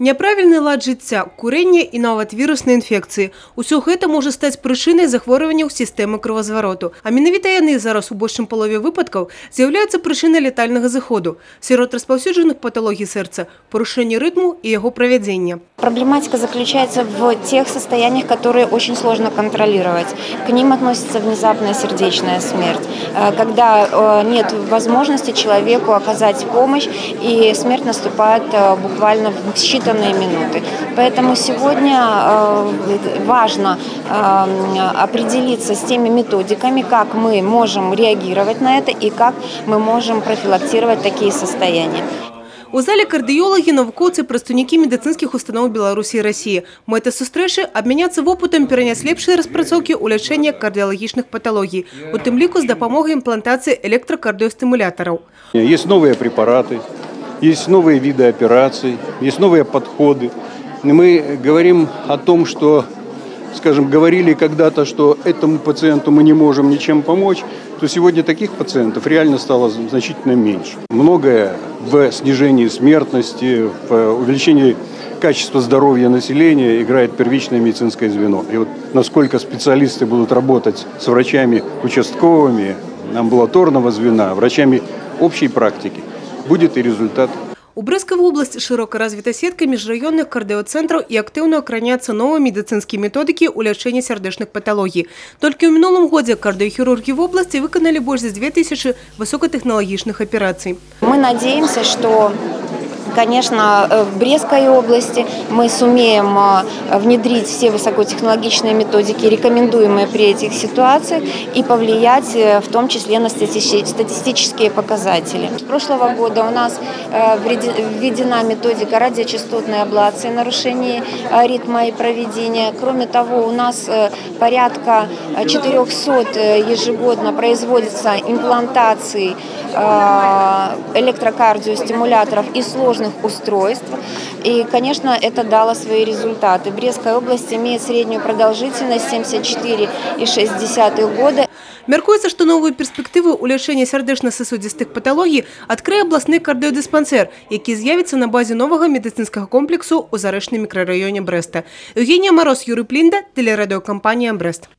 Няправільны лад жыцця, курэнне і нават вірусныя інфекцыі. Усё гэта можа стаць прычынай захворванняў сістэмы крывазвароту. А менавіта яны зараз у большым палове выпадкаў з'яўляюцца прычынай летальнага зыходу. Сярод распаўсюджаных патологій сэрца – парушэнне рытму и его проведения. Проблематика заключается в тех состояниях, которые очень сложно контролировать. К ним относится внезапная сердечная смерть, когда нет возможности человеку оказать помощь, и смерть наступает буквально в считанные минуты. Поэтому сегодня важно определиться с теми методиками, как мы можем реагировать на это и как мы можем профилактировать такие состояния. У залі кардыёлагі, навукоўцы, прадстаўнікі медыцынскіх устаноў Беларусі і Расіі. Мэта сустрэчы – абмяняцца вопытам, пераняць лепшыя распрацоўкі ў лячэнні кардыялагічных патологій, у тым ліку з дапамогай імплантацыі электрокардыёстымулятараў. Есть новые препараты, есть новые виды операций, есть новые подходы. Мы говорим о том, что, скажем, говорили когда-то, что этому пациенту мы не можем ничем помочь, то сегодня таких пациентов реально стало значительно меньше. Многое в снижении смертности, в увеличении качества здоровья населения играет первичное медицинское звено. И вот насколько специалисты будут работать с врачами участковыми, амбулаторного звена, врачами общей практики, будет и результат. У Брэскай вобласці шырока развіта сетка міжраённых кардыёцэнтраў і актыўна акраняцца новыя медыцынскія методыкі ў лячэнні сардэчных паталогій. Толькі ў мінулым годзе кардыёхірургі вобласці выканалі больш за 2000 высокатэхналагічных аперацый. Мы надеемся, что, конечно, в Брестской области мы сумеем внедрить все высокотехнологичные методики, рекомендуемые при этих ситуациях, и повлиять в том числе на статистические показатели. С прошлого года у нас введена методика радиочастотной аблации, нарушений ритма и проведения. Кроме того, у нас порядка 400 ежегодно производится имплантаций электрокардиостимуляторов и сложных устройств. И, конечно, это дало свои результаты. Брестская область имеет среднюю продолжительность 74,6 года. Мяркуецца, што новыя перспектывы ў лячэнні сардэчна-сасудзістых паталогій адкрые абласны кардыёдыспансер, які з'явіцца на базе новага медыцынскага комплексу ў зарэчным мікрараёне Брэста. Евгения Мороз, Юрий Плинда, телерадиокомпания «Брест».